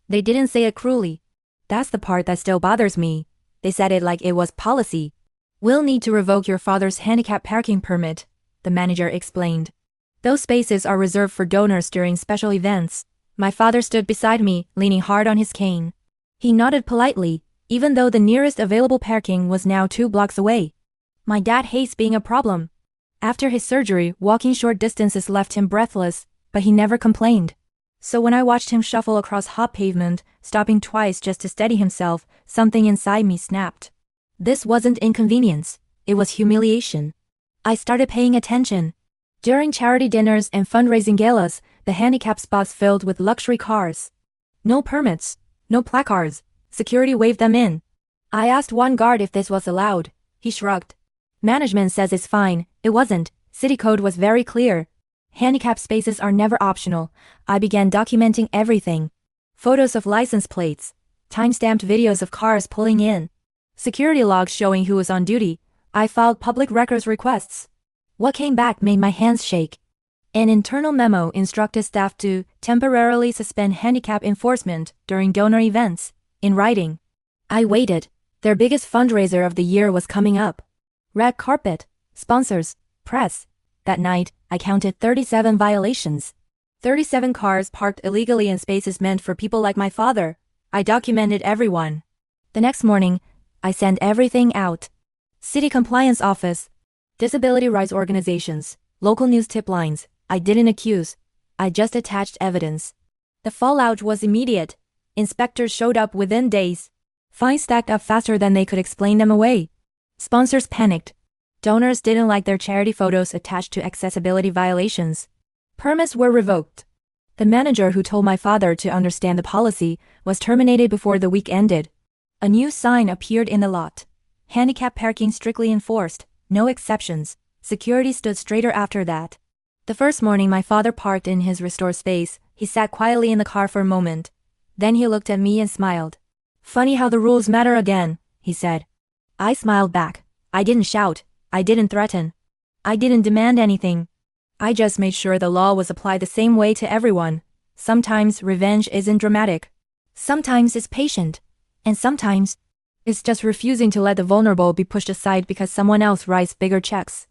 They didn't say it cruelly. That's the part that still bothers me. They said it like it was policy. We'll need to revoke your father's handicap parking permit, the manager explained. Those spaces are reserved for donors during special events. My father stood beside me, leaning hard on his cane. He nodded politely, even though the nearest available parking was now 2 blocks away. My dad hates being a problem. After his surgery, walking short distances left him breathless, but he never complained. So when I watched him shuffle across hot pavement, stopping twice just to steady himself, something inside me snapped. This wasn't inconvenience, it was humiliation. I started paying attention. During charity dinners and fundraising galas, the handicap spots filled with luxury cars. No permits, no placards, security waved them in. I asked one guard if this was allowed. He shrugged. Management says it's fine. It wasn't. City code was very clear. Handicap spaces are never optional. I began documenting everything. Photos of license plates, time-stamped videos of cars pulling in, security logs showing who was on duty. I filed public records requests. What came back made my hands shake. An internal memo instructed staff to temporarily suspend handicap enforcement during donor events, in writing. I waited. Their biggest fundraiser of the year was coming up. Red carpet, sponsors, press. That night, I counted 37 violations. 37 cars parked illegally in spaces meant for people like my father. I documented everyone. The next morning, I sent everything out. City Compliance Office, disability rights organizations, local news tip lines. I didn't accuse. I just attached evidence. The fallout was immediate. Inspectors showed up within days. Fines stacked up faster than they could explain them away. Sponsors panicked. Donors didn't like their charity photos attached to accessibility violations. Permits were revoked. The manager who told my father to understand the policy was terminated before the week ended. A new sign appeared in the lot. Handicap parking strictly enforced, no exceptions. Security stood straighter after that. The first morning my father parked in his restored space, he sat quietly in the car for a moment. Then he looked at me and smiled. Funny how the rules matter again, he said. I smiled back. I didn't shout. I didn't threaten. I didn't demand anything. I just made sure the law was applied the same way to everyone. Sometimes revenge isn't dramatic. Sometimes it's patient. And sometimes it's just refusing to let the vulnerable be pushed aside because someone else writes bigger checks.